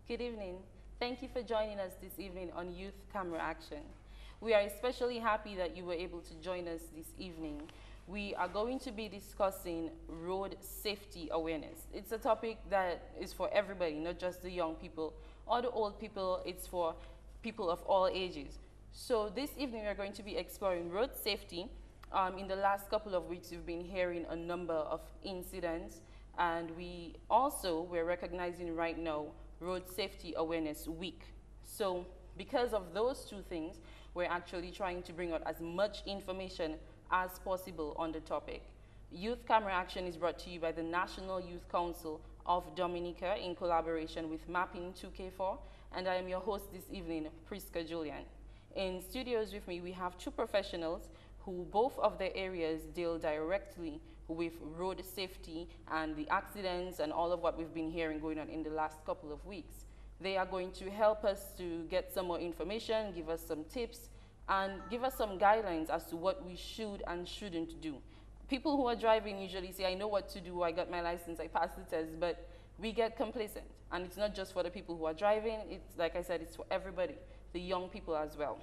Good evening. Thank you for joining us this evening on Youth Camera Action. We are especially happy that you were able to join us this evening. We are going to be discussing road safety awareness. It's a topic that is for everybody, not just the young people or the old people. It's for people of all ages. So this evening we are going to be exploring road safety. In the last couple of weeks we've been hearing a number of incidents, and we're recognizing right now Road Safety Awareness Week. So because of those two things, we're actually trying to bring out as much information as possible on the topic. Youth Camera Action is brought to you by the National Youth Council of Dominica in collaboration with Mapping 2K4, and I am your host this evening, Prisca Julien. In studios with me, we have two professionals who both of their areas deal directly with road safety and the accidents and all of what we've been hearing going on in the last couple of weeks. They are going to help us to get some more information, give us some tips, and give us some guidelines as to what we should and shouldn't do. People who are driving usually say, I know what to do, I got my license, I passed the test, but we get complacent. And it's not just for the people who are driving, it's like I said, it's for everybody, the young people as well.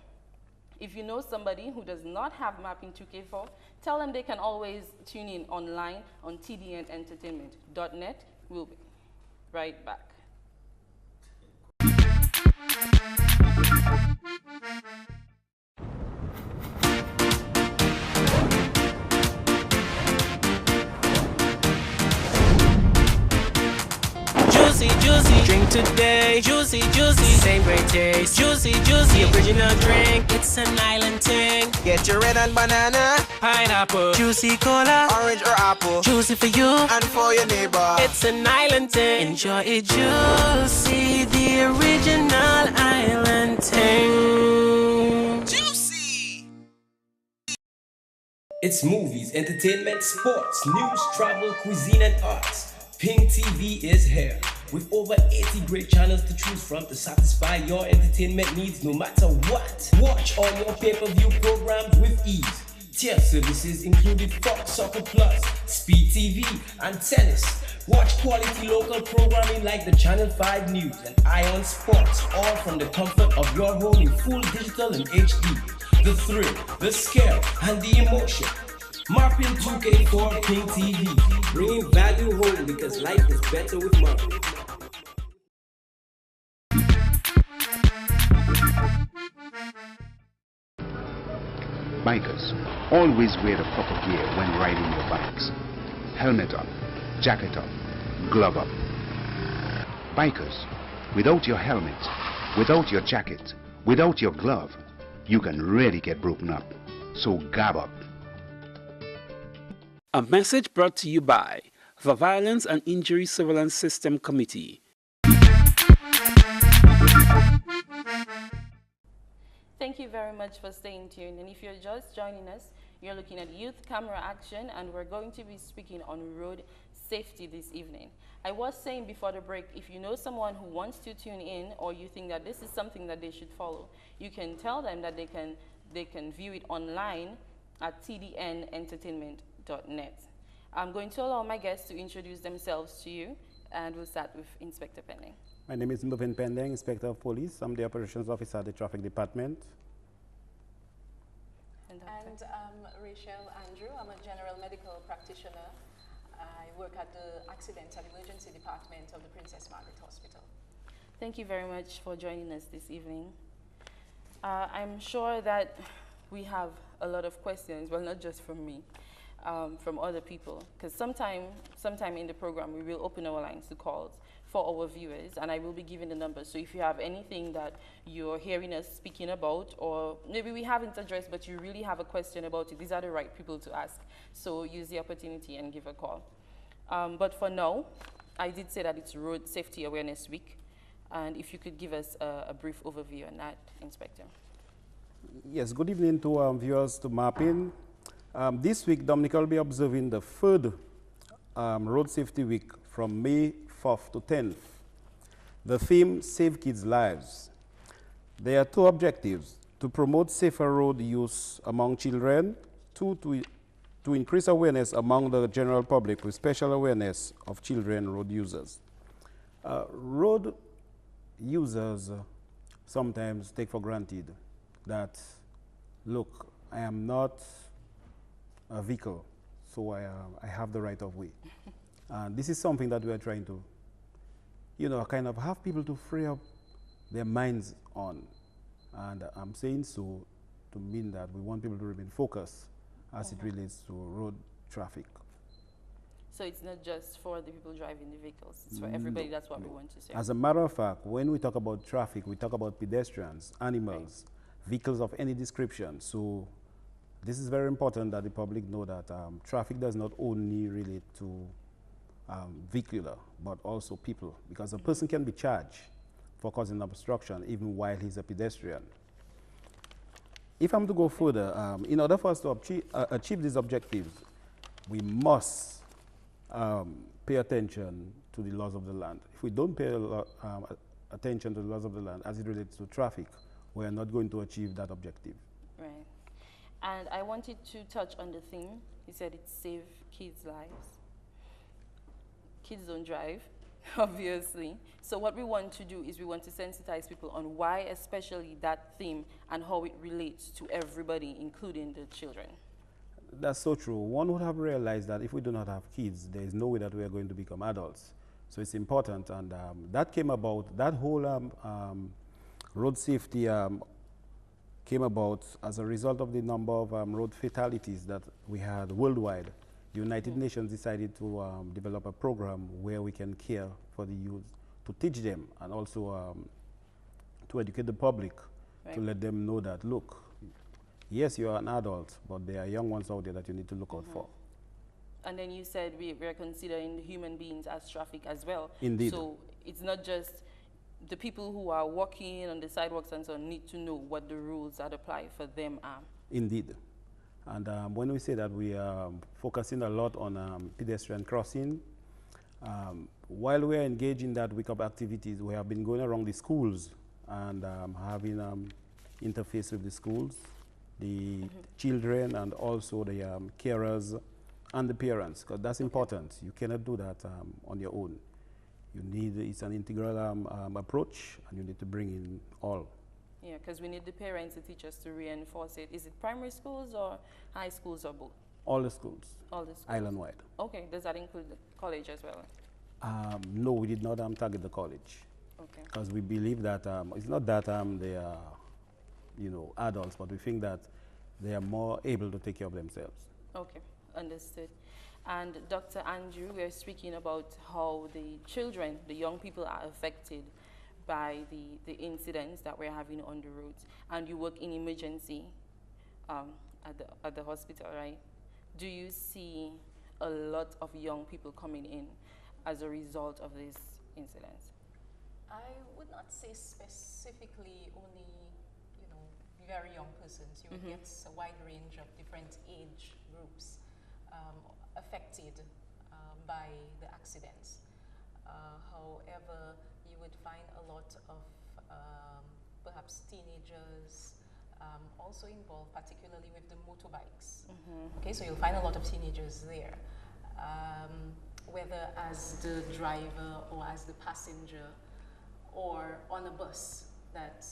If you know somebody who does not have Mapping 2K4, tell them they can always tune in online on tdnentertainment.net. We'll be right back. Juicy, juicy, drink today. Juicy, juicy, same great taste. Juicy, juicy, original drink. It's an island thing. Get your red and banana, Pineapple, juicy cola, orange or apple, juicy for you and for your neighbor. It's an island thing. Enjoy it juicy, the original island thing. Juicy! It's movies, entertainment, sports, news, travel, cuisine, and arts. Pink TV is here with over 80 great channels to choose from to satisfy your entertainment needs no matter what. Watch all your pay-per-view programs with ease. Tier services included Fox Soccer Plus, Speed TV, and Tennis. Watch quality local programming like the Channel 5 News and Ion Sports, all from the comfort of your home in full digital and HD. The thrill, the scare, and the emotion. Mapping 2K4 Pink TV, bringing value home because life is better with Marvin. Bikers, always wear the proper gear when riding your bikes. Helmet up, jacket up, glove up. Bikers, without your helmet, without your jacket, without your glove, you can really get broken up. So gab up. A message brought to you by the Violence and Injury Surveillance System Committee. Thank you very much for staying tuned. And if you're just joining us, you're looking at Youth Camera Action, and we're going to be speaking on road safety this evening. I was saying before the break, if you know someone who wants to tune in or you think that this is something that they should follow, you can tell them that they can view it online at tdnentertainment.net. I'm going to allow my guests to introduce themselves to you, and we'll start with Inspector Pendenque. My name is Mervin, Inspector of Police. I'm the Operations Officer at the Traffic Department. And Rachel Andrew. I'm a General Medical Practitioner. I work at the Accident and Emergency Department of the Princess Margaret Hospital. Thank you very much for joining us this evening. I'm sure that we have a lot of questions, well, not just from me, from other people, because sometime in the program we will open our lines to calls for our viewers, and I will be giving the numbers. So if you have anything that you're hearing us speaking about, or maybe we haven't addressed but you really have a question about it, these are the right people to ask. So use the opportunity and give a call. But for now, I did say that it's Road Safety Awareness Week, and if you could give us a brief overview on that, Inspector. Yes, good evening to viewers to Mapping. This week, Dominica will be observing the third Road Safety Week from May 4th to 10th. The theme, Save Kids' Lives. There are two objectives: to promote safer road use among children, to increase awareness among the general public with special awareness of children road users. Road users sometimes take for granted that, look, I am not a vehicle, so I have the right of way. And this is something that we are trying to, kind of have people to free up their minds on. And I'm saying so to mean that we want people to remain focused as it relates to road traffic. So it's not just for the people driving the vehicles, it's for everybody. That's what we want to say. As a matter of fact, when we talk about traffic, we talk about pedestrians, animals, vehicles of any description. So this is very important that the public know that traffic does not only relate to vehicular, but also people, because a person can be charged for causing obstruction even while he's a pedestrian. If I'm to go further, in order for us to achieve these objectives, we must pay attention to the laws of the land. If we don't pay attention to the laws of the land as it relates to traffic, we are not going to achieve that objective. Right. And I wanted to touch on the theme. You said it's save kids' lives. Kids don't drive, obviously. So what we want to do is we want to sensitize people on why especially that theme and how it relates to everybody, including the children. That's so true. One would have realized that if we do not have kids, there is no way that we are going to become adults. So it's important, and that came about, that whole road safety came about as a result of the number of road fatalities that we had worldwide. The United Nations decided to develop a program where we can care for the youth, to teach them, and also to educate the public, to let them know that, look, yes, you are an adult, but there are young ones out there that you need to look out for. And then you said we are considering human beings as traffic as well. Indeed. So it's not just the people who are walking on the sidewalks and so on need to know what the rules that apply for them are. Indeed. And when we say that we are focusing a lot on pedestrian crossing, while we are engaged in that week of activities, we have been going around the schools and having interface with the schools, the children, and also the carers and the parents, because that's important. You cannot do that on your own. You need, it's an integral approach, and you need to bring in all. Yeah, because we need the parents, the teachers to reinforce it. Is it primary schools or high schools or both? All the schools. All the schools. Island-wide. Okay, does that include the college as well? No, we did not target the college. Okay. Because we believe that it's not that they are, adults, but we think that they are more able to take care of themselves. Okay, understood. And Dr. Andrew, we are speaking about how the children, the young people are affected by the incidents that we're having on the roads. And you work in emergency at the hospital, right? Do you see a lot of young people coming in as a result of these incidents? I would not say specifically only, very young persons. You get a wide range of different age groups affected by the accidents. However, you would find a lot of perhaps teenagers also involved, particularly with the motorbikes. Okay, so you'll find a lot of teenagers there, whether as the driver or as the passenger or on a bus that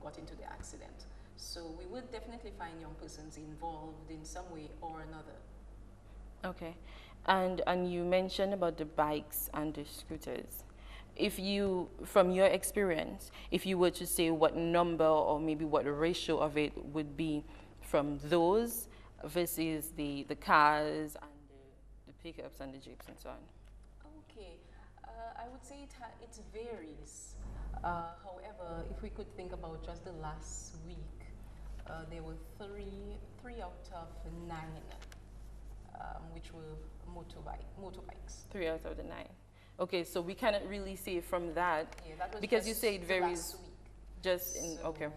got into the accident. So we would definitely find young persons involved in some way or another. Okay, and you mentioned about the bikes and the scooters. If you, from your experience, if you were to say what number or maybe what ratio of it would be from those versus the cars and the pickups and the jeeps and so on? Okay, I would say it varies. However, if we could think about just the last week, there were three out of 9, which were motorbikes. 3 out of the 9. Okay, so we cannot really say from that, Yeah, that was because you just say it the varies last week. just in, So okay. It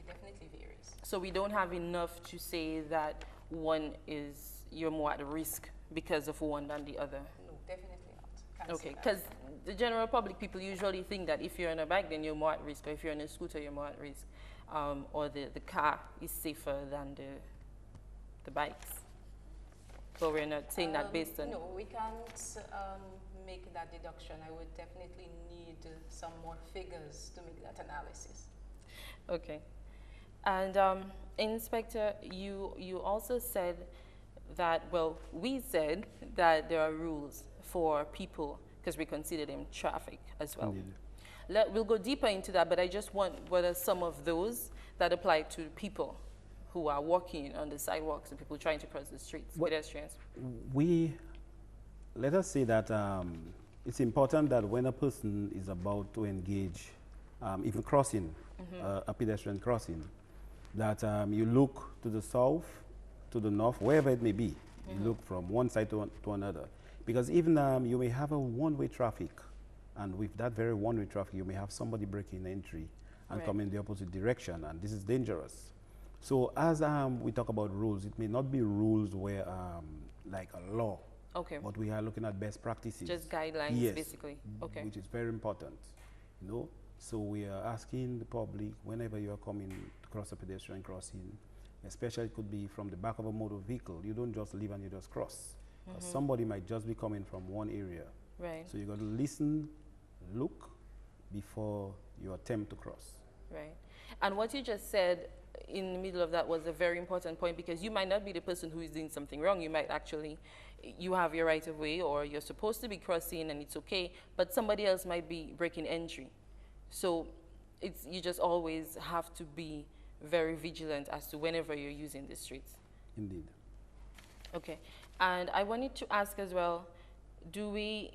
definitely varies. So we don't have enough to say that one is, you're more at risk because of one than the other. No, definitely not. Can't Okay, say that. because the general public, people usually think that if you're on a bike, then you're more at risk, or if you're on a scooter, you're more at risk, or the car is safer than the bikes. So we're not saying that based on... No, we can't make that deduction. I would definitely need some more figures to make that analysis. Okay. And Inspector, you also said that, well, we said that there are rules for people because we consider them traffic as well. We'll go deeper into that, but I just want what are some of those that apply to people who are walking on the sidewalks and people trying to cross the streets, pedestrians. Let us say that it's important that when a person is about to engage, even crossing, a pedestrian crossing, that you look to the south, to the north, wherever it may be. You look from one side to another. Because even you may have a one-way traffic, and with that very one-way traffic, you may have somebody breaking entry and come in the opposite direction, and this is dangerous. So as we talk about rules, it may not be rules where like a law, but we are looking at best practices. Just guidelines, basically. Okay. Which is very important, you know. So we are asking the public, whenever you are coming to cross a pedestrian crossing, especially it could be from the back of a motor vehicle, you don't just leave and you just cross. Somebody might just be coming from one area. Right. So you got to listen, look, before you attempt to cross. Right. And what you just said in the middle of that was a very important point, because you might not be the person who is doing something wrong. You might actually, you have your right of way, or you're supposed to be crossing and it's okay, but somebody else might be breaking entry. So you just always have to be very vigilant as to whenever you're using the streets. Indeed. Okay. And I wanted to ask as well, you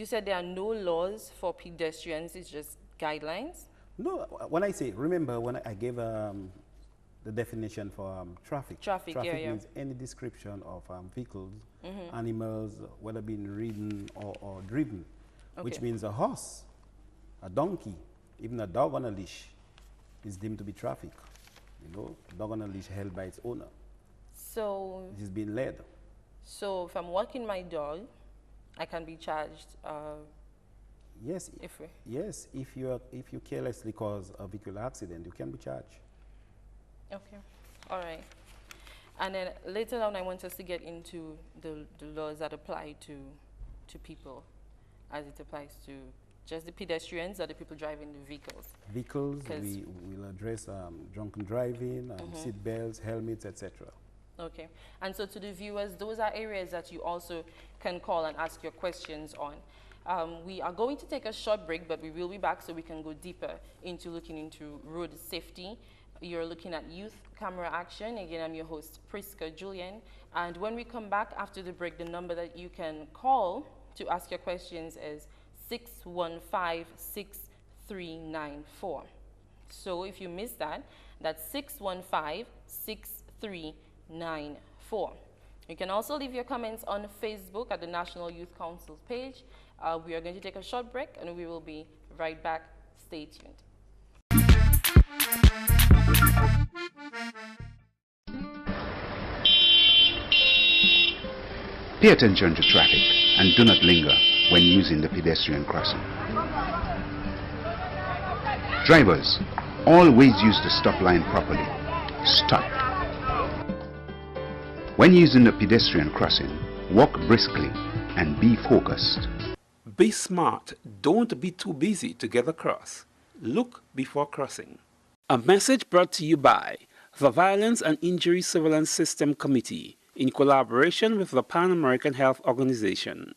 said there are no laws for pedestrians, it's just guidelines? No, when I say, remember when I gave the definition for traffic. Traffic means any description of vehicles, animals, whether being ridden or driven, which means a horse, a donkey, even a dog on a leash is deemed to be traffic. You know, a dog on a leash held by its owner. So it is being led. So if I'm walking my dog, I can be charged. Yes, if you carelessly cause a vehicular accident, you can be charged. Okay, all right. And then later on, I want us to get into the laws that apply to people, as it applies to just the pedestrians or the people driving the vehicles. Vehicles, we will address drunken driving, seat belts, helmets, etc. Okay, and so to the viewers, those are areas that you also can call and ask your questions on. We are going to take a short break, but we will be back so we can go deeper into looking into road safety. You're looking at Youth Camera Action. Again, I'm your host, Prisca, Julien. And when we come back after the break, the number that you can call to ask your questions is 615-6394. So if you missed that, that's 615-6394. You can also leave your comments on Facebook at the National Youth Council's page. We are going to take a short break and we will be right back. Stay tuned. Pay attention to traffic and do not linger when using the pedestrian crossing. Drivers, always use the stop line properly. Stop. When using the pedestrian crossing, walk briskly and be focused. Be smart. Don't be too busy to get across. Look before crossing. A message brought to you by the Violence and Injury Surveillance System Committee in collaboration with the Pan American Health Organization.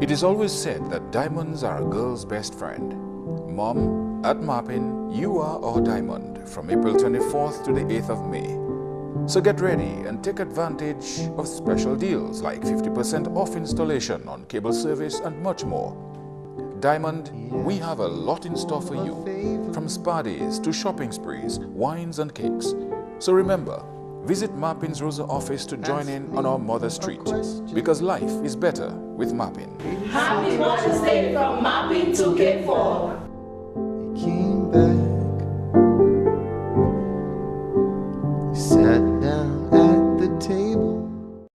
It is always said that diamonds are a girl's best friend. Mom, at Mappin, you are our diamond from April 24th to the 8th of May. So get ready and take advantage of special deals like 50% off installation on cable service and much more. Diamond, we have a lot in store for you, from spa days to shopping sprees, wines and cakes. So remember, visit Marpin's Rosa office to join in on our Mother Street, because life is better with Marpin. Happy Mother's Day from Marpin 2k4. He came back, he sat down at the table.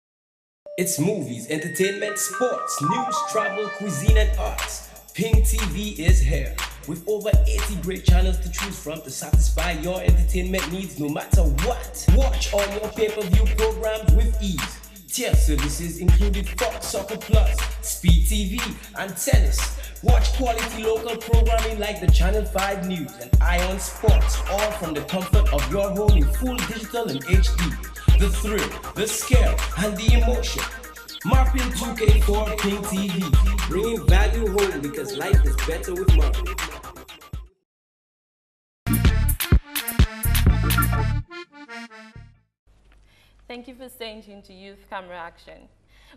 It's movies, entertainment, sports, news, travel, cuisine, and arts. Pink TV is here, with over 80 great channels to choose from to satisfy your entertainment needs no matter what. Watch all your pay-per-view programs with ease. Tier services included Fox Soccer Plus, Speed TV, and tennis. Watch quality local programming like the Channel 5 News and Ion Sports, all from the comfort of your home in full digital and HD. The thrill, the scale, and the emotion. Marpin 2k4 Pink TV, bringing value home because life is better with Marpin. Thank you for staying tuned to Youth Camera Action.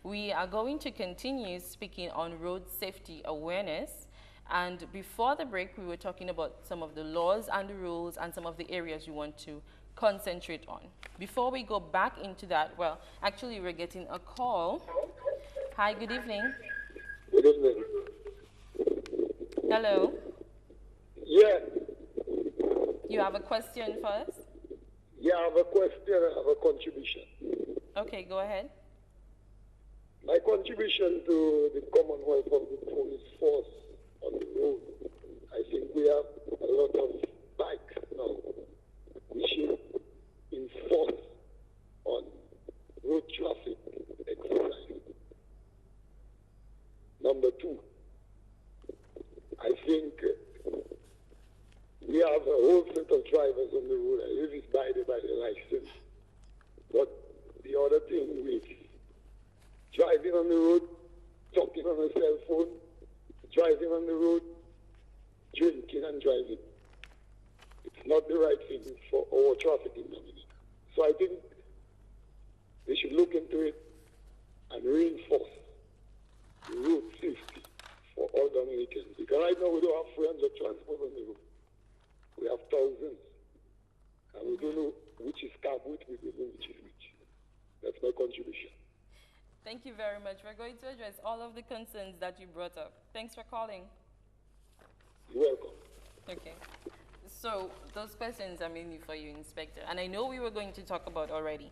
We are going to continue speaking on road safety awareness. And before the break, we were talking about some of the laws and the rules and some of the areas you want to concentrate on. Before we go back into that, well, actually we're getting a call. Hi, good evening. Good evening. Hello. Yeah. You have a question for us? Yeah, I have a question, I have a contribution. Okay, go ahead. My contribution to the Commonwealth of the Police Force on the road, I think we have a lot of bikes now. We should enforce on road traffic exercise. Number two, I think we have a whole set of drivers on the road. I live it by the license. But the other thing with driving on the road, talking on a cell phone, driving on the road, drinking and driving. It's not the right thing for our traffic in Dominica. So I think they should look into it and reinforce road safety for all Dominicans. Because right now we don't have friends of transport on the road. We have thousands. And we don't know which is cab, which we don't know which is which. That's my contribution. Thank you very much. We're going to address all of the concerns that you brought up. Thanks for calling. You're welcome. Okay. So those questions are mainly for you, Inspector. And I know we were going to talk about already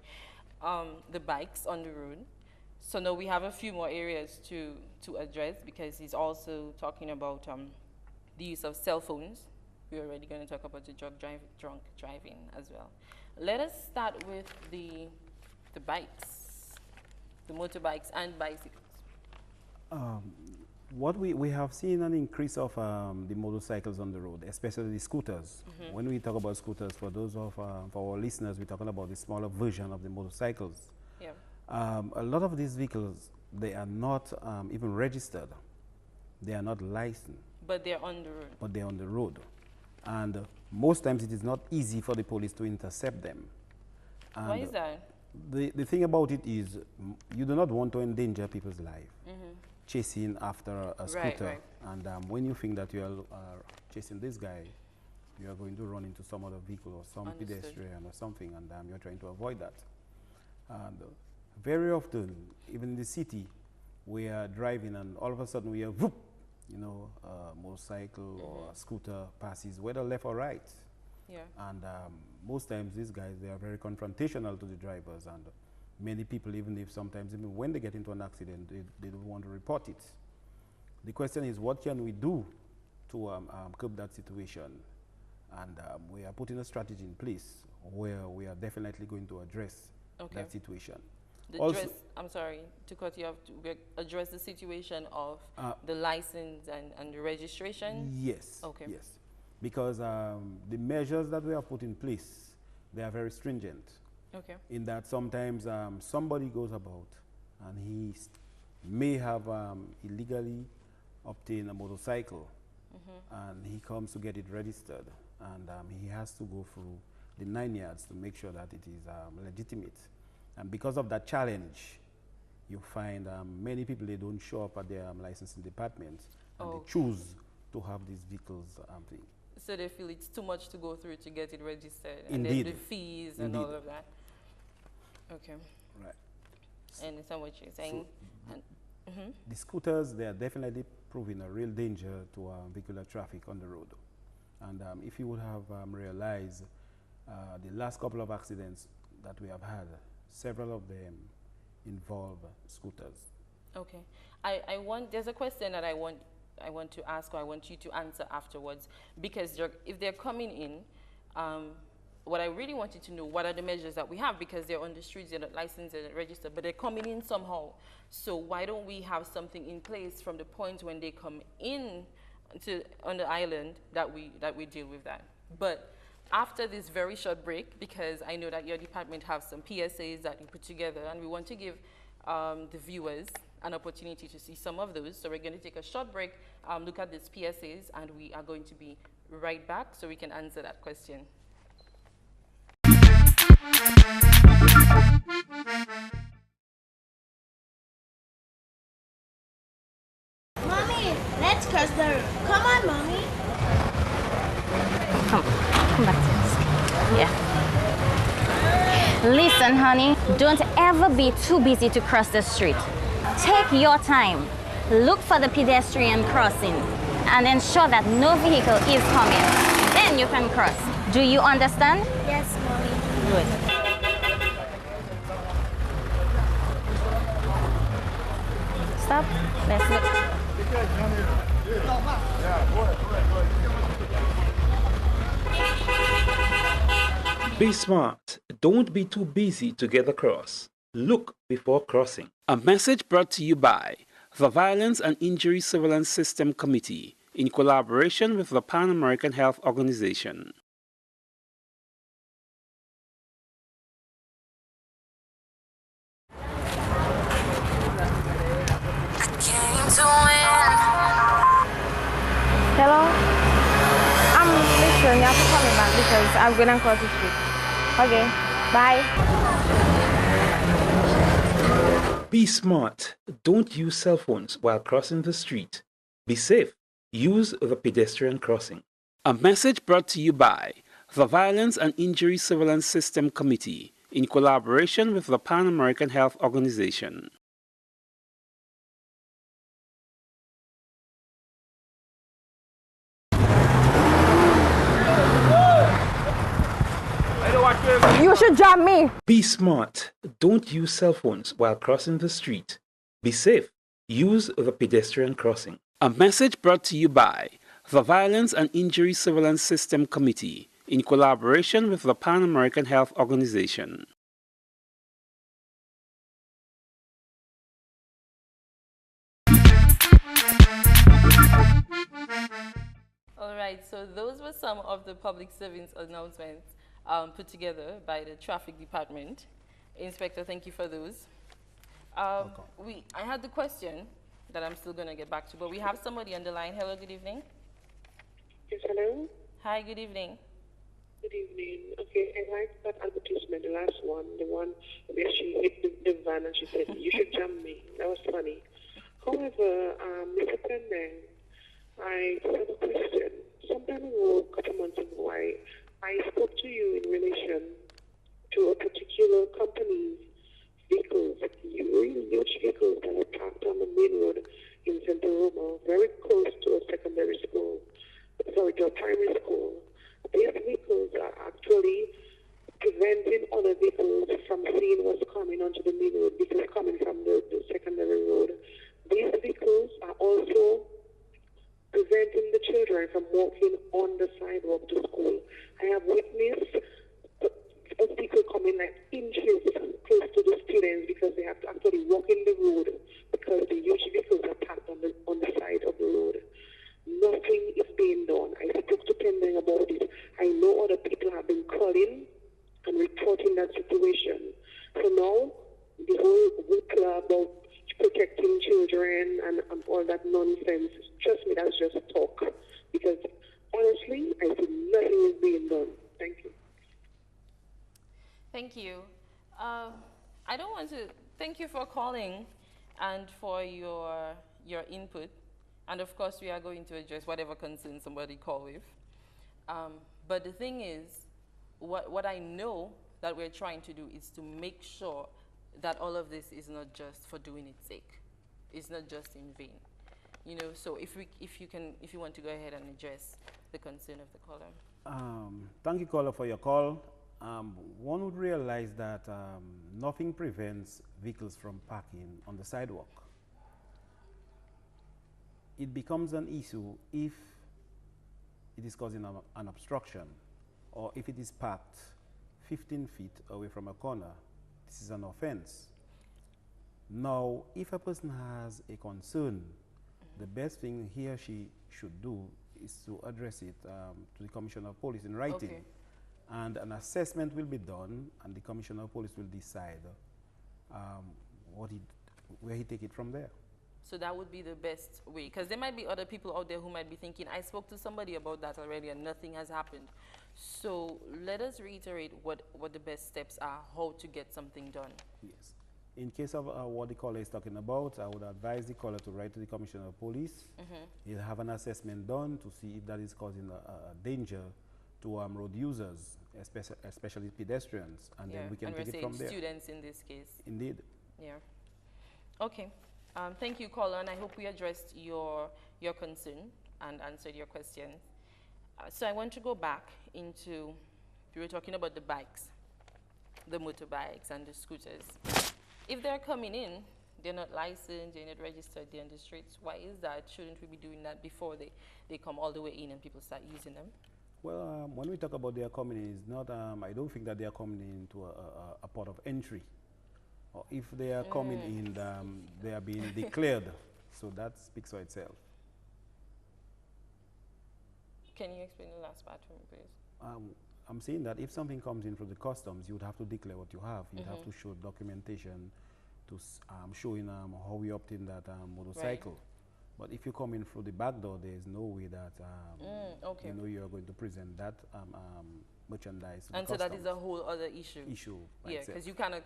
the bikes on the road. So now we have a few more areas to address because he's also talking about the use of cell phones. We're already going to talk about the drunk driving as well. Let us start with the bikes, the motorbikes and bicycles. What we have seen an increase of the motorcycles on the road, especially the scooters. Mm-hmm. When we talk about scooters, for those of for our listeners, we're talking about the smaller version of the motorcycles. Yeah. A lot of these vehicles, they are not even registered. They are not licensed. But they're on the road. But they're on the road. And most times it is not easy for the police to intercept them. And why is that? The thing about it is you do not want to endanger people's life. Mm-hmm. Chasing after a scooter. Right. And when you think that you are chasing this guy, you are going to run into some other vehicle or some Understood. pedestrian or something, and you're trying to avoid that. And very often, even in the city, we are driving and all of a sudden we are whoop, a motorcycle or a scooter passes, whether left or right. Yeah. And most times these guys, they are very confrontational to the drivers, and many people, even when they get into an accident, they don't want to report it. The question is, what can we do to curb that situation? And we are putting a strategy in place where we are definitely going to address that situation. I'm sorry to cut you off. To address the situation of the license and the registration? Yes. Okay. Yes. Because the measures that we have put in place, they are very stringent. Okay. In that sometimes somebody goes about and he may have illegally obtained a motorcycle, and he comes to get it registered, and he has to go through the 9 yards to make sure that it is legitimate. And because of that challenge, you find many people, they don't show up at their licensing departments, and they choose to have these vehicles. So they feel it's too much to go through to get it registered. Indeed. And then the fees and Indeed. all of that. Okay. Right. I understand what you're saying. So the scooters, they are definitely proving a real danger to vehicular traffic on the road. And if you would have realized the last couple of accidents that we have had, several of them involve scooters. Okay. There's a question that I want to ask, or I want you to answer afterwards, because if they're coming in, what I really wanted to know, what are the measures that we have, because they're on the streets, they're not licensed, they're not registered, but they're coming in somehow. So why don't we have something in place from the point when they come in on the island that we deal with that? But after this very short break, because I know that your department have some PSAs that you put together, and we want to give the viewers an opportunity to see some of those. So we're going to take a short break, look at these PSAs, and we are going to be right back so we can answer that question. Mommy, let's cross the road. Come on, Mommy. Come back to us. Yeah. Listen, honey, don't ever be too busy to cross the street. Take your time. Look for the pedestrian crossing and ensure that no vehicle is coming. Then you can cross. Do you understand? Yes, Mommy. Good. Stop. Let's look. Be smart. Don't be too busy to get across. Look before crossing. A message brought to you by the Violence and Injury Surveillance System Committee in collaboration with the Pan American Health Organization. Hello? Listen, you have to call me back because I'm going to cross the street. Okay, bye. Be smart. Don't use cell phones while crossing the street. Be safe. Use the pedestrian crossing. A message brought to you by the Violence and Injury Surveillance System Committee in collaboration with the Pan American Health Organization. You should jump me. Be smart. Don't use cell phones while crossing the street. Be safe. Use the pedestrian crossing. A message brought to you by the Violence and Injury Surveillance System Committee in collaboration with the Pan American Health Organization. All right, so those were some of the public servants announcements put together by the traffic department. Inspector, thank you for those. I had the question that I'm still going to get back to, but we have somebody on the line. Hello, good evening. Yes, hello. Hi, good evening. Good evening. Okay, I liked that advertisement, the last one, the one where she hit the van and she said, "You should jump me." That was funny. However, Mr. Pendenque, I just have a question. Sometime ago, a couple months ago, I spoke to you in relation to a particular company's vehicles, really huge vehicles that are parked on the main road in Santa Roma, very close to a secondary school, sorry, to a primary school. These vehicles are actually preventing other vehicles from seeing what's coming onto the main road, vehicles coming from the secondary road. These vehicles are also preventing the children from walking on the sidewalk to school. I have witnessed a vehicle coming like inches close to the students because they have to actually walk in the road because the huge vehicles are parked on the side of the road. Nothing is being done. I spoke to Pendenque about it. I know other people have been calling and reporting that situation. So now the whole hoopla about protecting children and all that nonsense, trust me, that's just talk. Because honestly, I think nothing is being done. Thank you. Thank you. I don't want to, thank you for calling and for your input. And of course, we are going to address whatever concern somebody call with. But the thing is, what I know that we're trying to do is to make sure that all of this is not just for doing its sake. It's not just in vain. You know, so if you want to go ahead and address the concern of the caller. Thank you, caller, for your call. One would realize that nothing prevents vehicles from parking on the sidewalk. It becomes an issue if it is causing an obstruction, or if it is parked 15 feet away from a corner. This is an offense. Now, if a person has a concern, the best thing he or she should do is to address it to the Commissioner of Police in writing. Okay. And an assessment will be done, and the Commissioner of Police will decide where he take it from there. So that would be the best way, because there might be other people out there who might be thinking, I spoke to somebody about that already and nothing has happened. So let us reiterate what the best steps are, how to get something done. Yes. In case of what the caller is talking about, I would advise the caller to write to the Commissioner of Police. He'll have an assessment done to see if that is causing a danger to road users, especially pedestrians, and then we can take it from there. Students in this case. Indeed. Yeah. Okay. Thank you, caller, and I hope we addressed your concern and answered your question. So I want to go back into, we were talking about the bikes, the motorbikes and the scooters. If they're coming in, they're not licensed, they're not registered, they're on the streets. Why is that? Shouldn't we be doing that before they come all the way in and people start using them? Well, when we talk about they are coming in, it's not, I don't think that they are coming into a port of entry. Or if they are coming in, they are being declared. So that speaks for itself. Can you explain the last part for me, please? I'm saying that if something comes in from the customs, you would have to declare what you have. You'd have to show documentation to showing how you obtained that motorcycle. Right. But if you come in through the back door, there is no way that you know you are going to present that merchandise to and the so that is a whole other issue. Yeah, because you cannot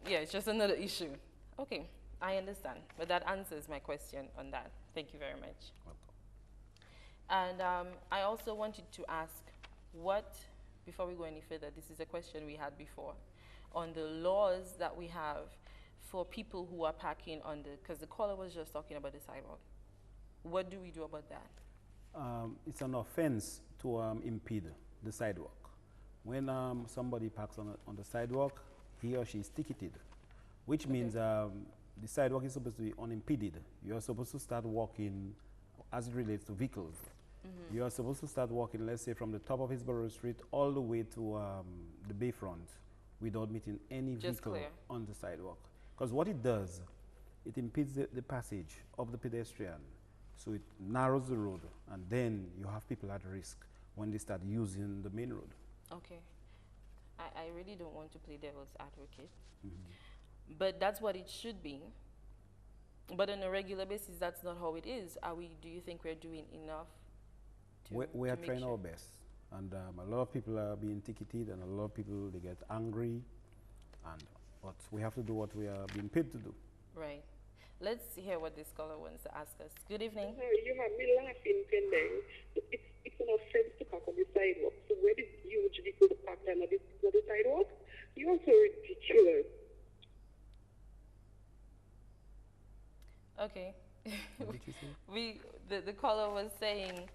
it's just another issue. Okay, I understand, but that answers my question on that. Thank you very much. Welcome. And I also wanted to ask before we go any further, this is a question we had before, on the laws that we have for people who are parking on because the caller was just talking about the sidewalk. What do we do about that? It's an offense to impede the sidewalk. When somebody parks on the sidewalk, he or she is ticketed, which means the sidewalk is supposed to be unimpeded. You're supposed to start walking as it relates to vehicles. You are supposed to start walking, let's say, from the top of Hillsborough Street all the way to the Bayfront without meeting any vehicle on the sidewalk. Because what it does, it impedes the passage of the pedestrian. So it narrows the road, and then you have people at risk when they start using the main road. Okay. I really don't want to play devil's advocate, but that's what it should be. But on a regular basis, that's not how it is. Do you think we're doing enough? We are trying our best, and a lot of people are being ticketed, and a lot of people, they get angry, but we have to do what we are being paid to do. Right. Let's hear what this caller wants to ask us. Good evening. You have me laughing, Pendenque. It's an offense to park on the sidewalk. So where did you usually go to park on the sidewalk? You're also ridiculous. Okay. What did you say? The caller was saying,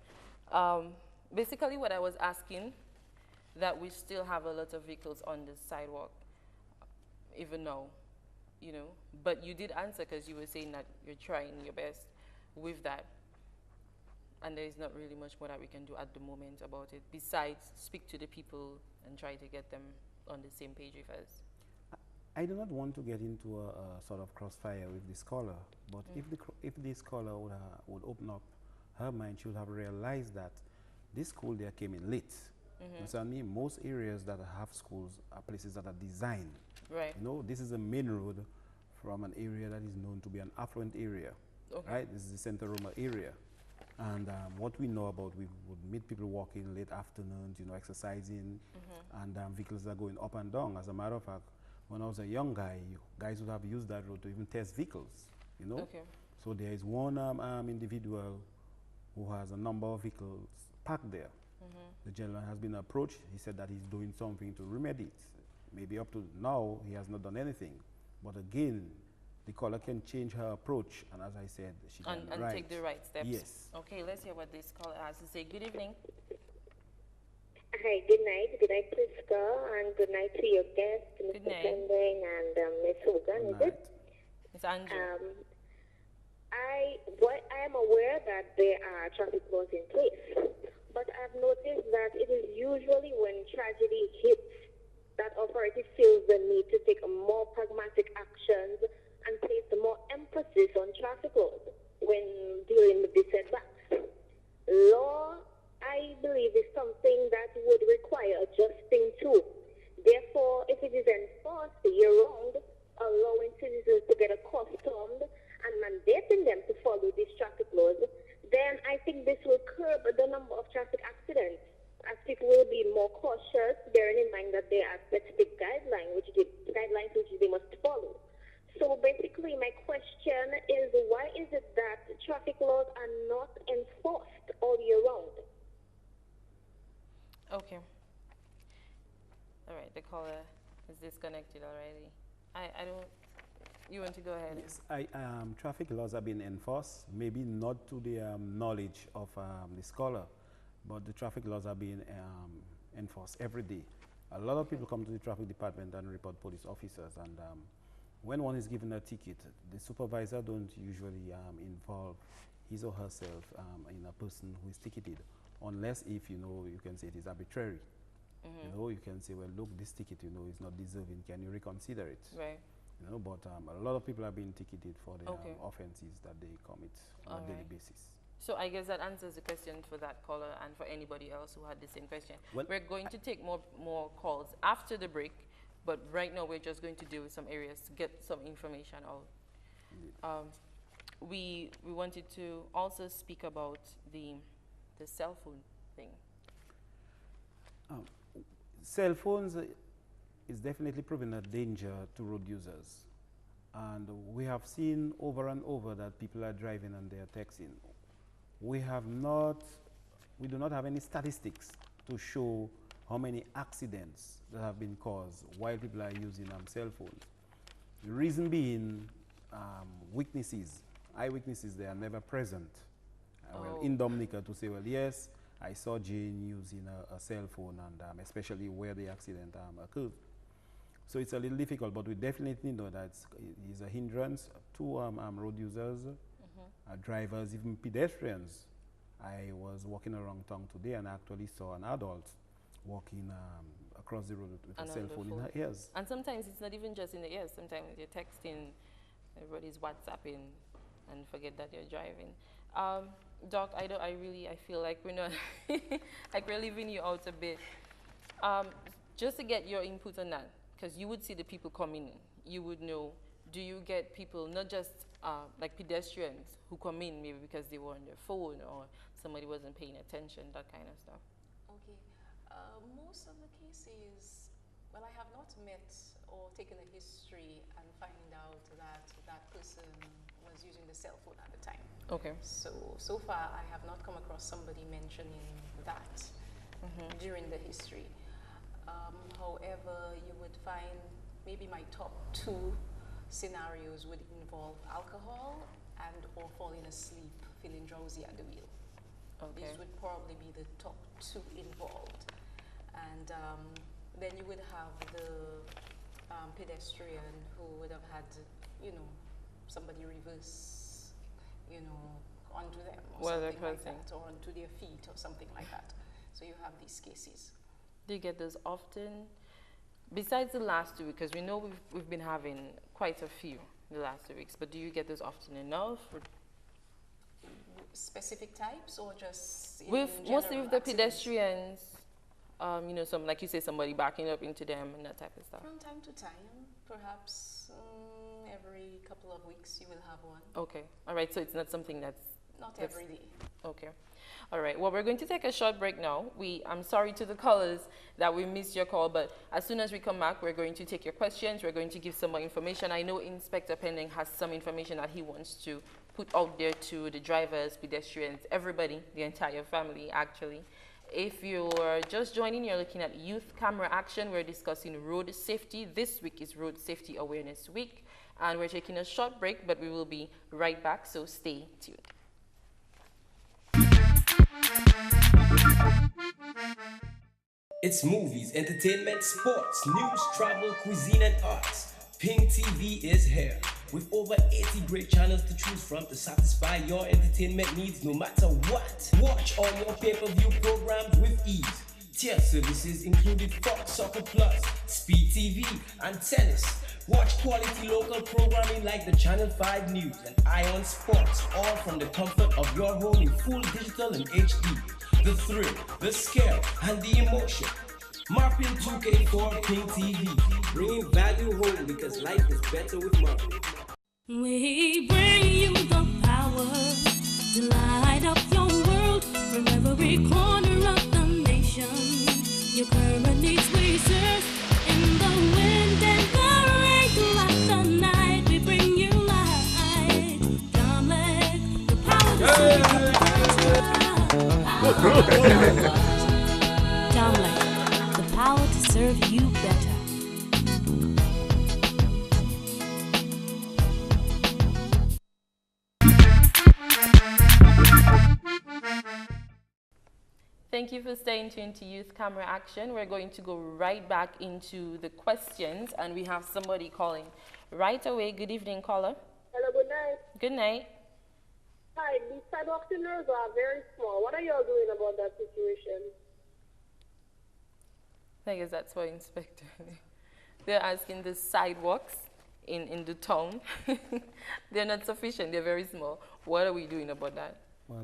basically what I was asking, that we still have a lot of vehicles on the sidewalk, even now, you know. But you did answer because you were saying that you're trying your best with that. And there is not really much more that we can do at the moment about it, besides speak to the people and try to get them on the same page with us. I do not want to get into a sort of crossfire with this caller, but if this caller would open up her mind, she would have realized that this school there came in late. So I mean, most areas that have schools are places that are designed. Right. You know, this is a main road from an area that is known to be an affluent area. Okay. Right? This is the Center Roma area. And what we know about, we would meet people walking late afternoons, you know, exercising, and vehicles are going up and down. As a matter of fact, when I was a young guy, guys would have used that road to even test vehicles, you know. Okay. So there is one individual who has a number of vehicles parked there. The gentleman has been approached. He said that he's doing something to remedy it. Maybe up to now, he has not done anything. But again, the caller can change her approach, and as I said, she can and take the right steps. Yes. Okay, let's hear what this caller has to say. Good evening. Hi, good night. Good night, Prisca, and good night to your guest, Mr. Pendenque and Ms. Hogan, is it? It's Andrew. I am aware that there are traffic laws in place, but I've noticed that it is usually when tragedy hits that authority feels the need to take more pragmatic actions and place more emphasis on traffic laws when dealing with these setbacks. Law, I believe, is something that would require adjusting to. Therefore, if it is enforced year-round, allowing citizens to get accustomed and mandating them to follow these traffic laws, then I think this will curb the number of traffic accidents, as people will be more cautious, bearing in mind that there are specific guidelines which they must follow. So basically, my question is, why is it that traffic laws are not enforced all year round? Okay. All right, the caller is disconnected already. I don't. You want to go ahead? Yes, traffic laws are being enforced, maybe not to the knowledge of the scholar, but the traffic laws are being enforced every day. A lot of people come to the traffic department and report police officers, and when one is given a ticket, the supervisor don't usually involve his or herself in a person who is ticketed, unless if, you know, you can say it is arbitrary. You know, you can say, well, look, this ticket, you know, is not deserving. Can you reconsider it? Right. You know, but a lot of people are being ticketed for the offenses that they commit on a daily basis. So I guess that answers the question for that caller and for anybody else who had the same question. Well, we're going to take more calls after the break, but right now we're just going to deal with some areas to get some information out. We wanted to also speak about the cell phone thing. Cell phones is definitely proving a danger to road users. And we have seen over and over that people are driving and they are texting. We do not have any statistics to show how many accidents that have been caused while people are using cell phones. The reason being eyewitnesses, they are never present. Well, in Dominica to say, well, yes, I saw Jane using a cell phone, and especially where the accident occurred. So it's a little difficult, but we definitely know that it is a hindrance to road users, drivers, even pedestrians. I was walking around town today and I actually saw an adult walking across the road with a cell phone in her ears. And sometimes it's not even just in the ears. Sometimes you're texting, everybody's WhatsApping, and forget that you're driving. Doc, I feel like we're not, like we're leaving you out a bit. Just to get your input on that, because you would see the people coming in, you would know, do you get people, not just like pedestrians who come in maybe because they were on their phone or somebody wasn't paying attention, that kind of stuff? Okay. Most of the cases, well, I have not met or taken a history and find out that that person was using the cell phone at the time. Okay. So far, I have not come across somebody mentioning that during the history. However, you would find maybe my top two scenarios would involve alcohol and or falling asleep, feeling drowsy at the wheel. Okay. These would probably be the top two involved. And then you would have the pedestrian who would have had, you know, somebody reverse, you know, onto them or something like that, or onto their feet or something like that. So you have these cases. Do you get those often? Besides the last 2 weeks, because we know we've been having quite a few the last 2 weeks, but do you get those often enough? Or? Specific types or just mostly with the pedestrians, you know, some, like you say, somebody backing up into them and that type of stuff. From time to time, perhaps every couple of weeks you will have one. Okay, all right, so it's not something that's... Not every day. Okay. All right, well, we're going to take a short break now. I'm sorry to the callers that we missed your call, but as soon as we come back, we're going to take your questions. We're going to give some more information. I know Inspector Pendenque has some information that he wants to put out there to the drivers, pedestrians, everybody, the entire family actually. If you're just joining, you're looking at Youth Camera Action. We're discussing road safety. This week is Road Safety Awareness Week, and we're taking a short break, but we will be right back, so stay tuned. It's movies, entertainment, sports, news, travel, cuisine, and arts. Pink TV is here. With over 80 great channels to choose from to satisfy your entertainment needs no matter what. Watch all your pay-per-view programs with ease. Tier services included Fox Soccer Plus, Speed TV, and tennis. Watch quality local programming like the Channel 5 News and Ion Sports, all from the comfort of your home in full digital and HD. The thrill, the scare, and the emotion. Mervin 2K4 Pink TV, bringing value home because life is better with Mervin. We bring you the power to light up your world from every corner of the nation. Your current needs we serve in the wind and the rain throughout the night. We bring you light. Dominic, the power to serve you better. Dominic, the power to serve you better. Thank you for staying tuned to Youth Camera Action. We're going to go right back into the questions, and we have somebody calling right away. Good evening, caller. Hello, good night. Good night. Hi, these sidewalks in Nerva are very small. What are y'all doing about that situation? I guess that's for Inspector. They're asking the sidewalks in the town. They're not sufficient. They're very small. What are we doing about that? Well,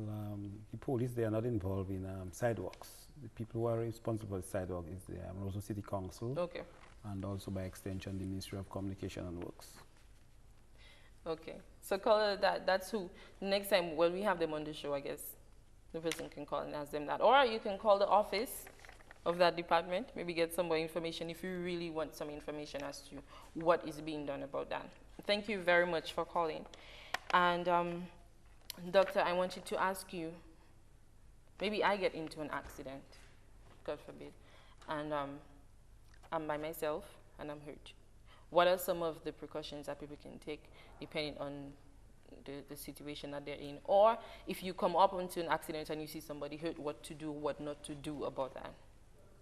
the police, they are not involved in sidewalks. The people who are responsible for sidewalk is the Roseau City Council. Okay. And also by extension, the Ministry of Communication and Works. Okay. So caller, that's who. Next time, when we have them on the show, I guess the person can call and ask them that. Or you can call the office of that department, maybe get some more information if you really want some information as to what is being done about that. Thank you very much for calling. And Doctor, I wanted to ask you, maybe I get into an accident, God forbid, and I'm by myself and I'm hurt. What are some of the precautions that people can take depending on the situation that they're in? Or if you come up onto an accident and you see somebody hurt, what to do, what not to do about that?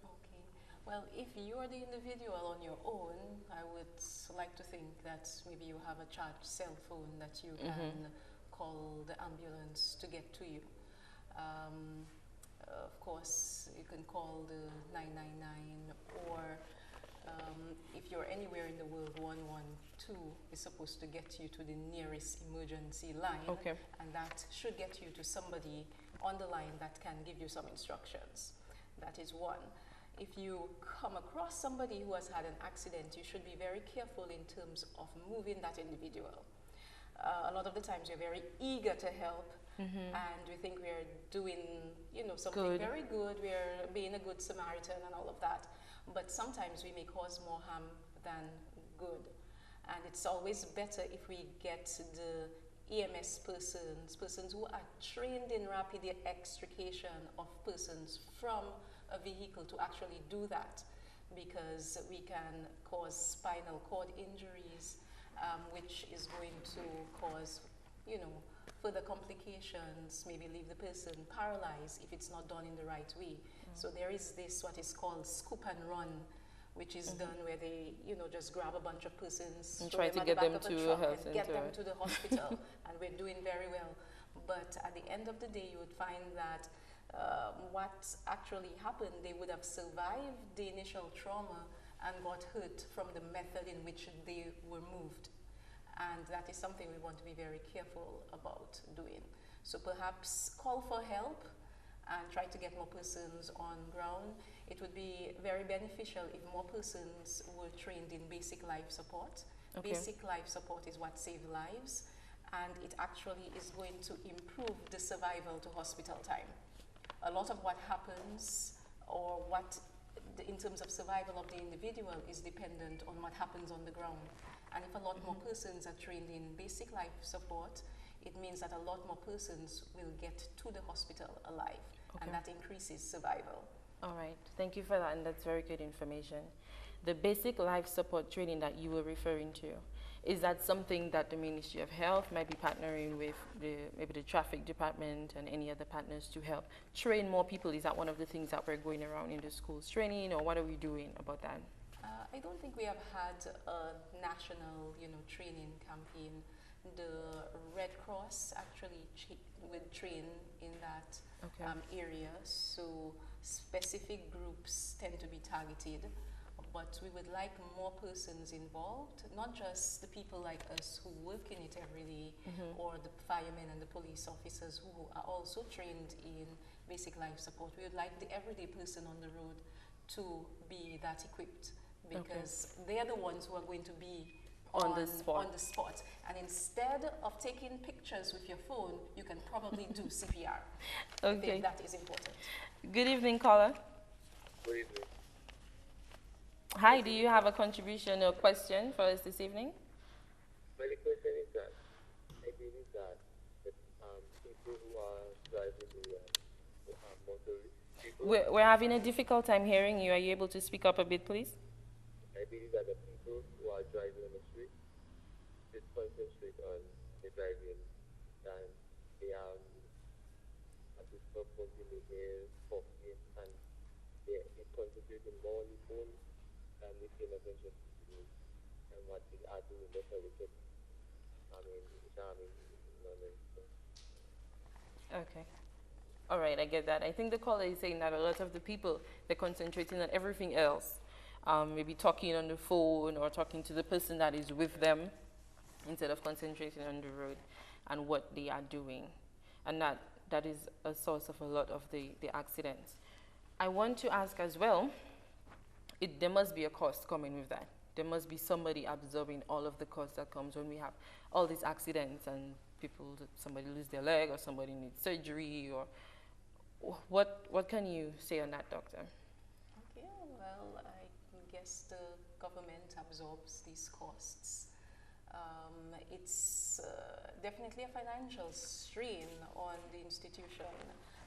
Okay. Well, if you are the individual on your own, I would like to think that maybe you have a charged cell phone that you can call the ambulance to get to you. Of course, you can call the 999, or if you're anywhere in the world, 112 is supposed to get you to the nearest emergency line, and that should get you to somebody on the line that can give you some instructions. That is one. If you come across somebody who has had an accident, you should be very careful in terms of moving that individual. A lot of the times we're very eager to help, and we think we're doing, something very good. We're being a good Samaritan and all of that. But sometimes we may cause more harm than good. And it's always better if we get the EMS persons who are trained in rapid extrication of persons from a vehicle to actually do that, because we can cause spinal cord injuries, which is going to cause, further complications, maybe leave the person paralyzed if it's not done in the right way. So there is this, what is called scoop and run, which is done where they, just grab a bunch of persons and try to get them to a health center, get them to the hospital, and we're doing very well. But at the end of the day, you would find that what actually happened, they would have survived the initial trauma and got hurt from the method in which they were moved. And that is something we want to be very careful about doing. So perhaps call for help and try to get more persons on ground. It would be very beneficial if more persons were trained in basic life support. Basic life support is what saves lives, and it actually is going to improve the survival to hospital time. A lot of what happens, or in terms of survival of the individual, is dependent on what happens on the ground. And if a lot more persons are trained in basic life support, it means that a lot more persons will get to the hospital alive, Okay. and that increases survival. All right, thank you for that, and that's very good information. The basic life support training that you were referring to, is that something that the Ministry of Health might be partnering with maybe the traffic department and any other partners to help train more people? Is that one of the things that we're going around in the schools training, or what are we doing about that? I don't think we have had a national, training campaign. The Red Cross actually would train in that Okay. area, so specific groups tend to be targeted. But we would like more persons involved, not just the people like us who work in it every day, or the firemen and the police officers who are also trained in basic life support. We would like the everyday person on the road to be that equipped, because they're the ones who are going to be On the spot. And instead of taking pictures with your phone, you can probably do CPR. I Okay. think that is important. Good evening, caller. Good evening. Hi, do you have a contribution or question for us this evening? My question is that I believe that people who are driving the motorists, We're having a difficult time hearing you. Are you able to speak up a bit, please? I believe that the people who are driving on the street should concentrate on the driving and they are at the stop smoking, they hear coughing, and they're concentrating more on the phone and they pay attention to and what they are doing better with it. Okay. All right, I get that. I think the caller is saying that a lot of the people, they're concentrating on everything else. Maybe talking on the phone or talking to the person that is with them instead of concentrating on the road and what they are doing. And that is a source of a lot of the accidents. I want to ask as well, there must be a cost coming with that. There must be somebody absorbing all of the costs that comes when we have all these accidents and somebody lose their leg or somebody needs surgery, or what can you say on that, doctor? Okay, well, I guess the government absorbs these costs. It's definitely a financial strain on the institution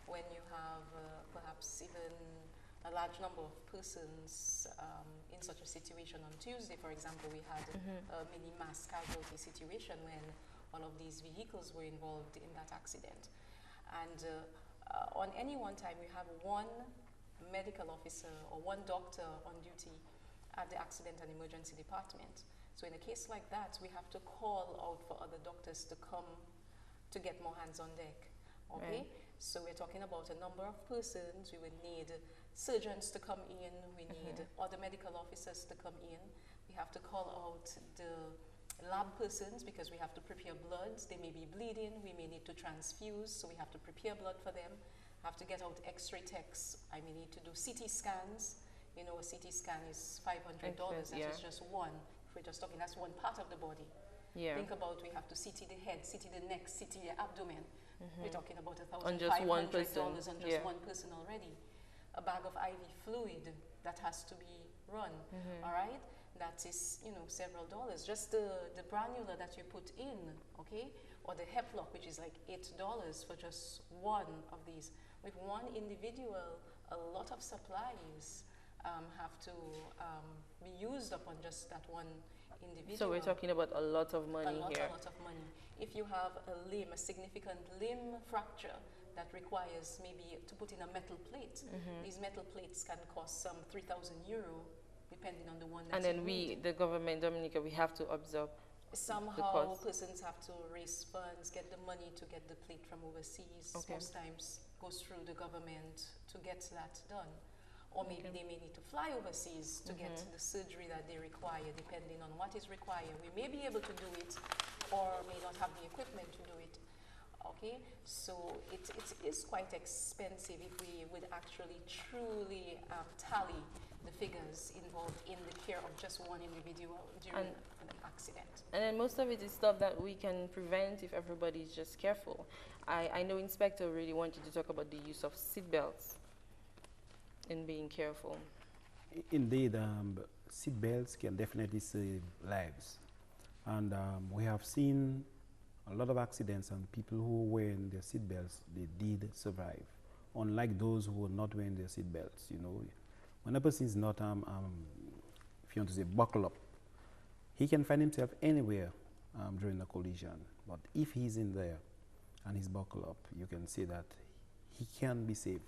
when you have perhaps even a large number of persons in such a situation. On Tuesday, for example, we had a mini mass casualty situation when one of these vehicles were involved in that accident. And on any one time, we have one medical officer or one doctor on duty at the accident and emergency department. So in a case like that, we have to call out for other doctors to come to get more hands on deck. Okay? Right. So we're talking about a number of persons. We would need surgeons to come in. We need other medical officers to come in. We have to call out the lab persons because we have to prepare bloods. They may be bleeding. We may need to transfuse, so we have to prepare blood for them. Have to get out x-ray techs. I may need to do CT scans. You know, a CT scan is $500. That is just one. If we're just talking, that's one part of the body. Yeah. Think about, we have to CT the head, CT the neck, CT the abdomen. We're talking about On just one $1,500 person. on just one person already. A bag of IV fluid that has to be run, all right? That is, several dollars. Just the granular that you put in, okay? Or the Heplock, which is like $8 for just one of these. With one individual, a lot of supplies have to be used up on just that one individual. So we're talking about a lot of money here. A lot of money. If you have a significant limb fracture that requires maybe to put in a metal plate, these metal plates can cost some €3,000, depending on the one that's And then the government, Dominica, we have to absorb somehow persons have to raise funds, get the money to get the plate from overseas. Most times goes through the government to get that done. Or maybe they may need to fly overseas to get the surgery that they require, depending on what is required. We may be able to do it, or may not have the equipment to do it. Okay, so it is quite expensive if we would actually truly tally the figures involved in the care of just one individual during an accident. And then most of it is stuff that we can prevent if everybody is just careful. I know Inspector really wanted to talk about the use of seatbelts and being careful. Indeed, seat belts can definitely save lives. And we have seen a lot of accidents and people who were wearing their seatbelts, they did survive. Unlike those who were not wearing their seatbelts, you know. When a person is not, if you want to say, buckle up, he can find himself anywhere during a collision. But if he's in there and he's buckled up, you can say that he can be safe.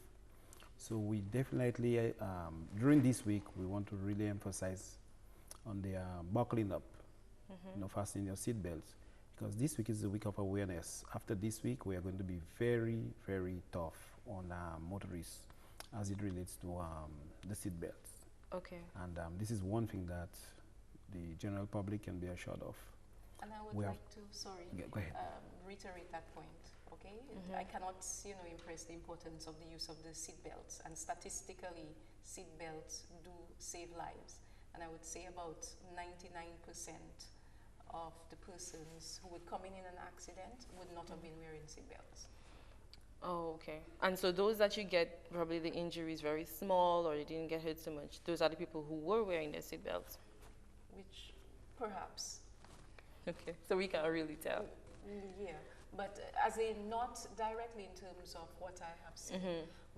So we definitely, during this week, we want to really emphasize on the buckling up, you know, fastening your seatbelts, because this week is the week of awareness. After this week, we are going to be very, very tough on motorists as it relates to the seatbelts. Okay. And this is one thing that the general public can be assured of. And I would like to, go ahead. Reiterate that point. Okay, I cannot, you know, impress the importance of the use of the seat belts, and statistically, seat belts do save lives. And I would say about 99% of the persons who would come in an accident would not have been wearing seat belts. Oh, okay. And so those that you get probably the injuries very small or they didn't get hurt so much, those are the people who were wearing their seat belts? Which, perhaps. Okay, so we can't really tell. Yeah. But as in not directly in terms of what I have seen,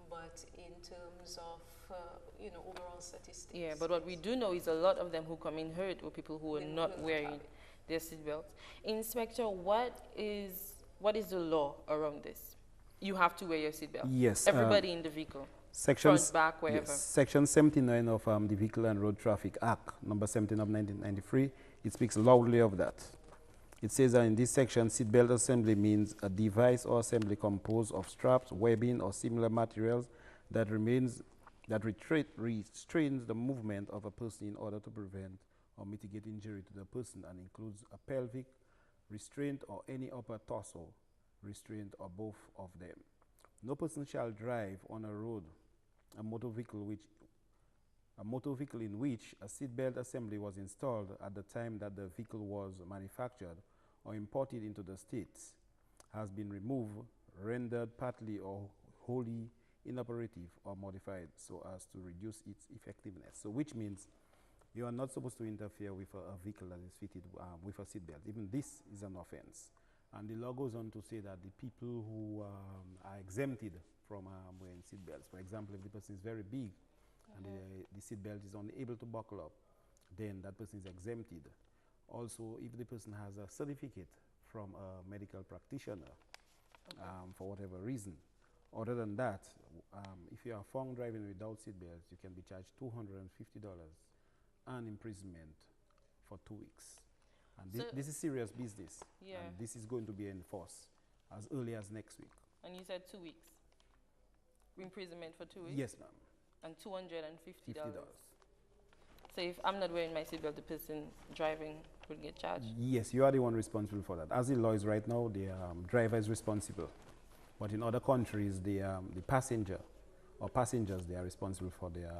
but in terms of, you know, overall statistics. Yeah, but what we do know is a lot of them who come in hurt were people who were not wearing their seatbelts. Inspector, what is the law around this? You have to wear your seatbelt. Yes. Everybody in the vehicle. Front, back, wherever. Yes, Section 79 of the Vehicle and Road Traffic Act, number 17 of 1993, it speaks loudly of that. It says that in this section, seatbelt assembly means a device or assembly composed of straps, webbing, or similar materials that restrains the movement of a person in order to prevent or mitigate injury to the person, and includes a pelvic restraint or any upper torso restraint or both of them. No person shall drive on a road a motor vehicle in which a seatbelt assembly was installed at the time that the vehicle was manufactured or imported into the States, has been removed, rendered partly or wholly inoperative or modified so as to reduce its effectiveness. So which means you are not supposed to interfere with a vehicle that is fitted with a seatbelt. Even this is an offense. And the law goes on to say that the people who are exempted from wearing seatbelts, for example, if the person is very big and the seatbelt is unable to buckle up, then that person is exempted. Also, if the person has a certificate from a medical practitioner for whatever reason. Other than that, if you are found driving without seatbelts, you can be charged $250 and imprisonment for 2 weeks. And so this is serious business. Yeah. And this is going to be enforced as early as next week. And you said 2 weeks? Imprisonment for 2 weeks? Yes, ma'am. And $250. So if I'm not wearing my seatbelt, the person driving would get charged? Yes, you are the one responsible for that. As the law is right now, the driver is responsible. But in other countries, the passenger or passengers, they are responsible for their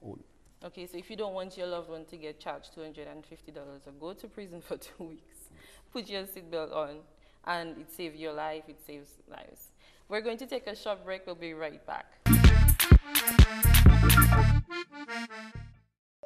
own. Okay, so if you don't want your loved one to get charged $250, or go to prison for 2 weeks, put your seatbelt on, and it saves your life, it saves lives. We're going to take a short break. We'll be right back.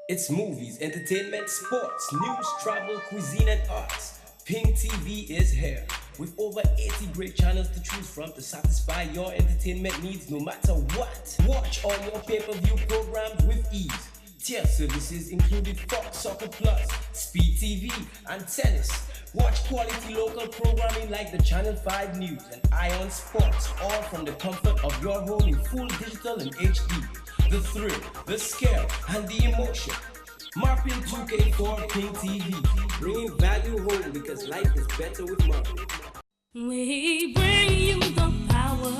It's movies, entertainment, sports, news, travel, cuisine, and arts. Pink TV is here. With over 80 great channels to choose from to satisfy your entertainment needs no matter what. Watch all your pay-per-view programs with ease. Tier services included Fox Soccer Plus, Speed TV, and Tennis. Watch quality local programming like the Channel 5 News and Ion Sports, all from the comfort of your home in full digital and HD. The thrill, the scare, and the emotion. Mervin 2K4 Pink TV, bringing value home because life is better with Mervin. We bring you the power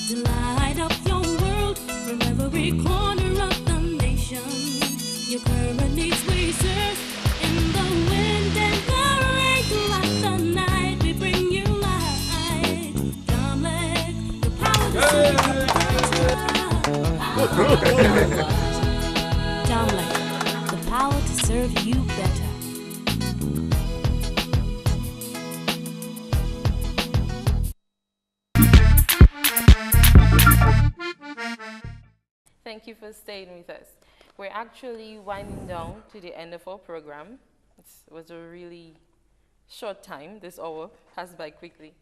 to light up your world from every corner of the nation. Your current needs we serve in the wind and the rain throughout the night. We bring you light. Dominic, the power to serve you better. Dominic, the power to serve you better. Thank you for staying with us. We're actually winding down to the end of our program. It was a really short time, this hour passed by quickly.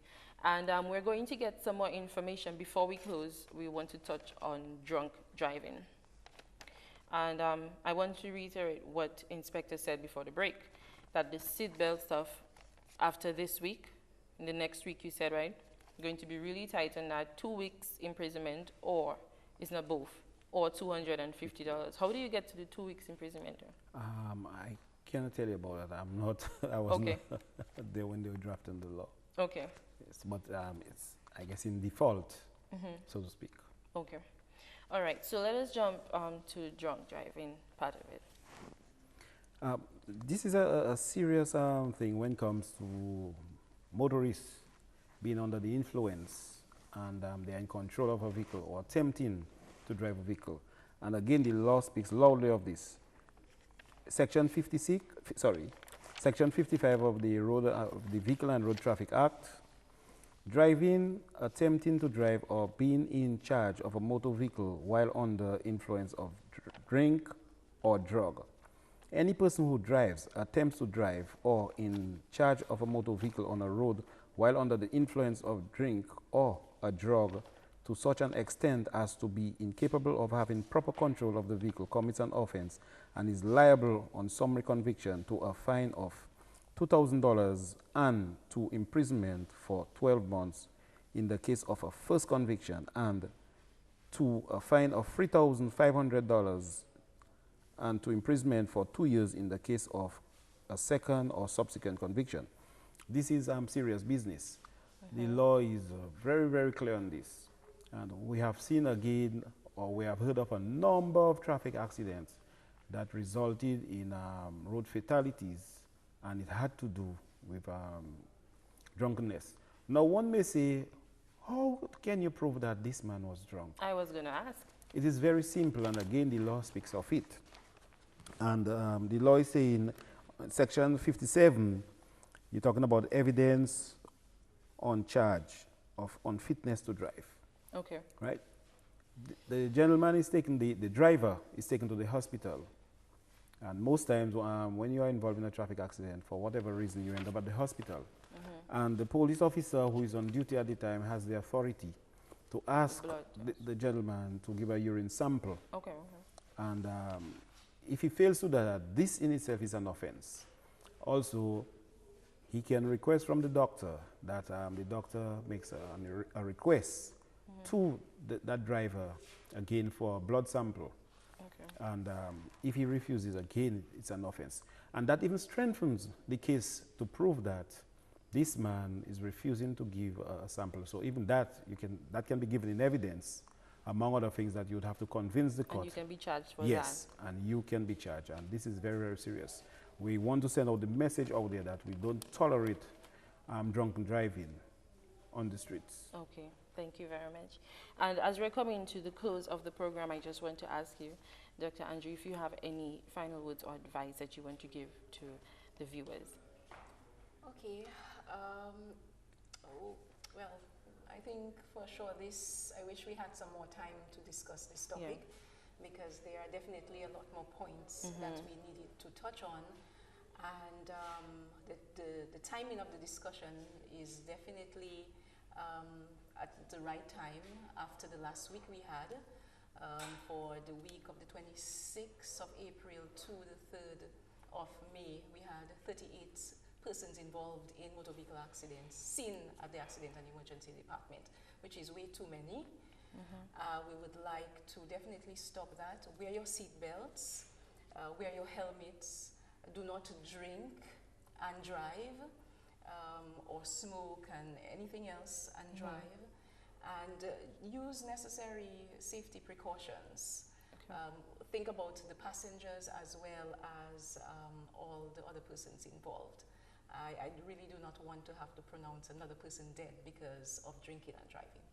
And we're going to get some more information. Before we close, we want to touch on drunk driving. And I want to reiterate what Inspector said before the break, that the seatbelt stuff after this week, in the next week you said, right, going to be really tight on that, 2 weeks imprisonment, or it's not both, or $250. How do you get to the 2 weeks imprisonment? I cannot tell you about that. I'm not, I was Okay. not there when they were drafting the law. Okay. Yes, but it's, I guess, in default, so to speak. Okay. All right, so let us jump to drunk driving part of it. This is a serious thing when it comes to motorists being under the influence and they are in control of a vehicle or attempting to drive a vehicle. And again, the law speaks loudly of this. Section 55 of the Vehicle and Road Traffic Act, driving, attempting to drive, or being in charge of a motor vehicle while under influence of drink or drug. Any person who drives, attempts to drive, or in charge of a motor vehicle on a road while under the influence of drink or a drug to such an extent as to be incapable of having proper control of the vehicle commits an offense and is liable on summary conviction to a fine of $2,000 and to imprisonment for 12 months in the case of a first conviction, and to a fine of $3,500 and to imprisonment for 2 years in the case of a second or subsequent conviction. This is serious business. The law is very, very clear on this. And we have seen again, or we have heard of a number of traffic accidents that resulted in road fatalities, and it had to do with drunkenness. Now, one may say, how can you prove that this man was drunk? I was going to ask. It is very simple, and again, the law speaks of it. And the law is saying, section 57, you're talking about evidence on charge of unfitness to drive. Okay. Right? The gentleman is taken, the driver is taken to the hospital. And most times when you are involved in a traffic accident, for whatever reason, you end up at the hospital. And the police officer who is on duty at the time has the authority to ask the gentleman to give a urine sample. Okay. And if he fails to do that, this in itself is an offense. Also, he can request from the doctor that the doctor makes a request to that driver, again, for a blood sample. Okay. And if he refuses, again, it's an offense. And that even strengthens the case to prove that this man is refusing to give a sample. So even that, that can be given in evidence, among other things that you would have to convince the court. And you can be charged for yes, that. Yes, and you can be charged. And this is very, very serious. We want to send out the message out there that we don't tolerate drunken driving on the streets. Okay, thank you very much. And as we're coming to the close of the program, I just want to ask you, Dr. Andrew, if you have any final words or advice that you want to give to the viewers. Okay. Well, I think for sure I wish we had some more time to discuss this topic, because there are definitely a lot more points that we needed to touch on. And the timing of the discussion is definitely at the right time after the last week we had for the week of the 26th of April to the 3rd of May. We had 38 persons involved in motor vehicle accidents seen at the Accident and Emergency Department, which is way too many. We would like to definitely stop that. Wear your seat belts, wear your helmets, do not drink and drive, or smoke and anything else and drive, and use necessary safety precautions. Think about the passengers as well as all the other persons involved. I really do not want to have to pronounce another person dead because of drinking and driving.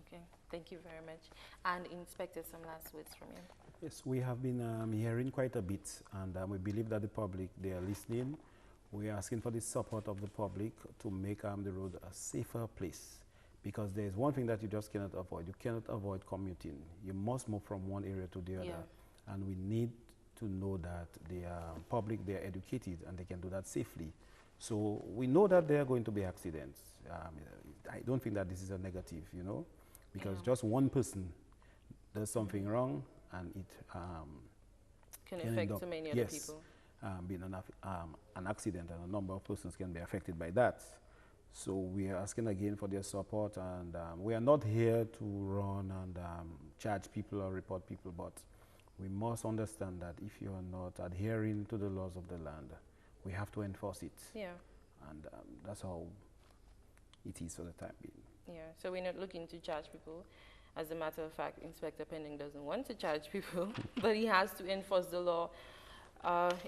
Okay, thank you very much. And Inspector, some last words from you. Yes, we have been hearing quite a bit, and we believe that the public, they are listening. We are asking for the support of the public to make the road a safer place, because there is one thing that you just cannot avoid. You cannot avoid commuting. You must move from one area to the other, and we need to know that the public, they are educated and they can do that safely. So we know that there are going to be accidents. I don't think that this is a negative, you know, because just one person does something wrong and it can affect so many other people. Being an accident, and a number of persons can be affected by that. So we are asking again for their support, and we are not here to run and charge people or report people, but we must understand that if you are not adhering to the laws of the land, we have to enforce it. Yeah. And that's how it is for the time being. Yeah, so we're not looking to charge people. As a matter of fact, Inspector Pendenque doesn't want to charge people, but he has to enforce the law.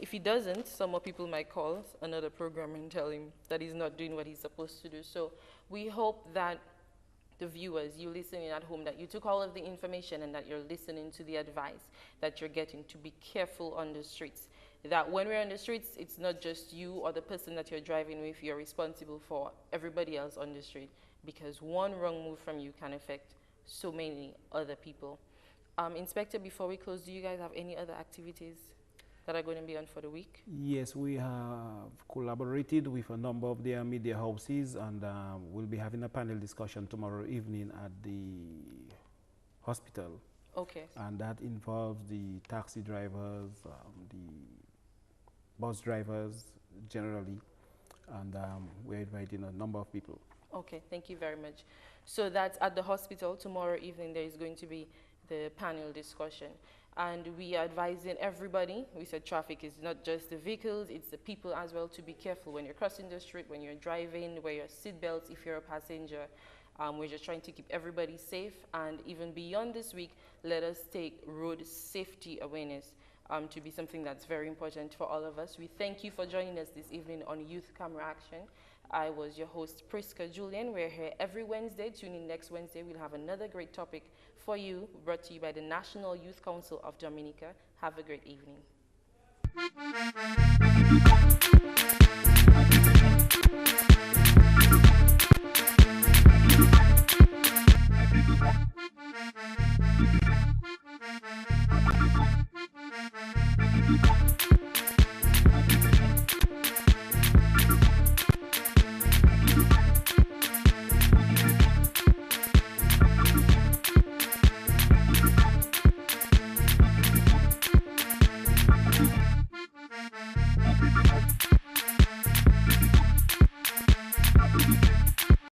If he doesn't, some more people might call another program and tell him that he's not doing what he's supposed to do. So we hope that the viewers, you listening at home, that you took all of the information and that you're listening to the advice that you're getting to be careful on the streets. That when we're on the streets, it's not just you or the person that you're driving with, you're responsible for everybody else on the street, because one wrong move from you can affect so many other people. Inspector, before we close, do you guys have any other activities that are going to be on for the week? Yes, we have collaborated with a number of their media houses, and we'll be having a panel discussion tomorrow evening at the hospital. Okay. And that involves the taxi drivers, the bus drivers generally, and we're inviting a number of people. Okay, thank you very much. So that's at the hospital. Tomorrow evening there is going to be the panel discussion. And we are advising everybody, we said traffic is not just the vehicles, it's the people as well, to be careful when you're crossing the street, when you're driving, wear your seatbelts if you're a passenger. We're just trying to keep everybody safe, and even beyond this week, let us take road safety awareness to be something that's very important for all of us. We thank you for joining us this evening on Youth Camera Action. I was your host, Prisca Julien. We're here every Wednesday. Tune in next Wednesday. We'll have another great topic for you, brought to you by the National Youth Council of Dominica. Have a great evening.